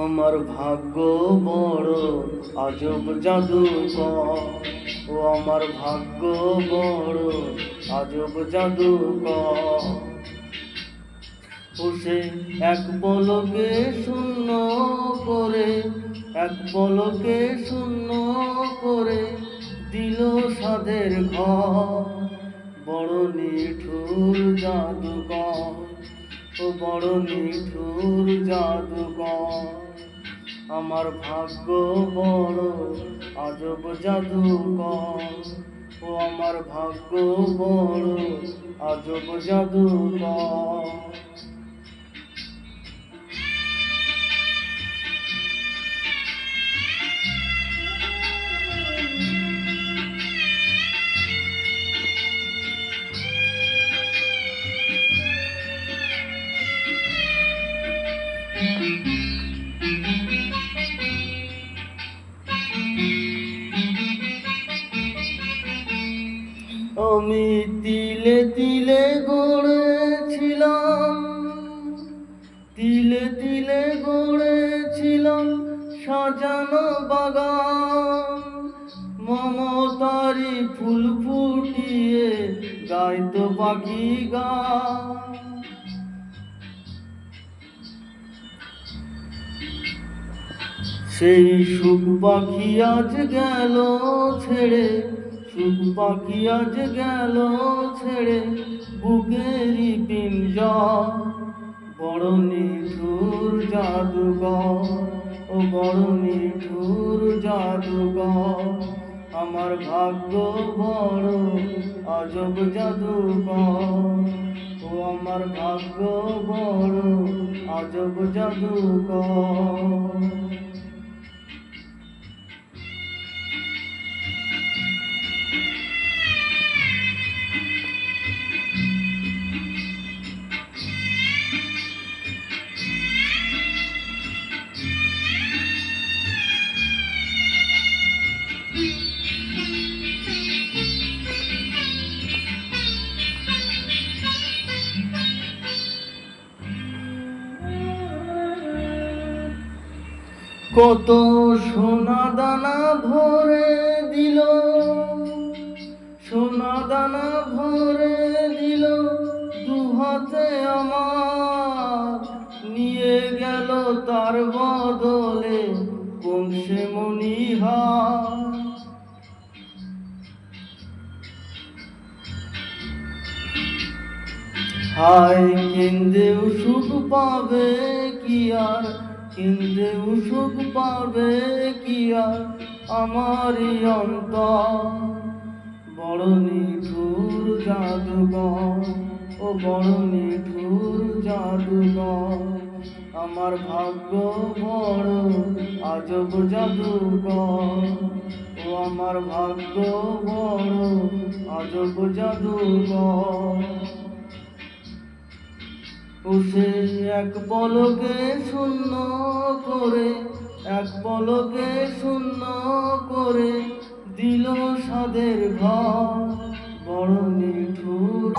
আমার ভাগ্য বড় আজব জাদুকর, ও আমার ভাগ্য বড় আজব জাদুকর। ও সে এক পলকে শূন্য করে, এক পলকে শূন্য করে দিল সাধের ঘর। বড় নিঠুর জাদুকর, ও বড় নিঠুর জাদুকর। আমার ভাগ্য বড় আজব জাদুকর, ও আমার ভাগ্য বড় আজব জাদুকর। আমি তিলে তিলে গড়েছিলাম, তিলে তিলে গড়েছিলাম সাজানো বাগান। মমতারি ফুল ফুটিয়ে গাইতো পাখি গান। সেই সুখ পাখি আজ গেল ছেড়ে, সুখ পাখি আজ গেল ছেড়ে বুকেরই পিঞ্জর। বড় নিঠুর জাদুকর, ও বড় নিঠুর জাদুকর। আমার ভাগ্য বড় আজব জাদুকর, ও আমার ভাগ্য বড় আজব জাদুকর। কত সোনা দানা ভরে দিল, সোনা দানা ভরে দিল দুহাতে আমার। নিয়ে গেল তার বদলে কোন সে মণিহার। হায় কেন্দেও সুখ পাবে কি আর, কেন্দেও সুখ পাবে কি আর আমারই অন্তর। বড় নিঠুর জাদুকর, ও বড় নিঠুর জাদুকর। আমার ভাগ্য বড় আজব জাদুকর, ও আমার ভাগ্য বড় আজব জাদুকর। ও সে এক পলকে শূন্য করে, এক পলকে শূন্য করে দিল সাধের ঘর। বড় নিঠুর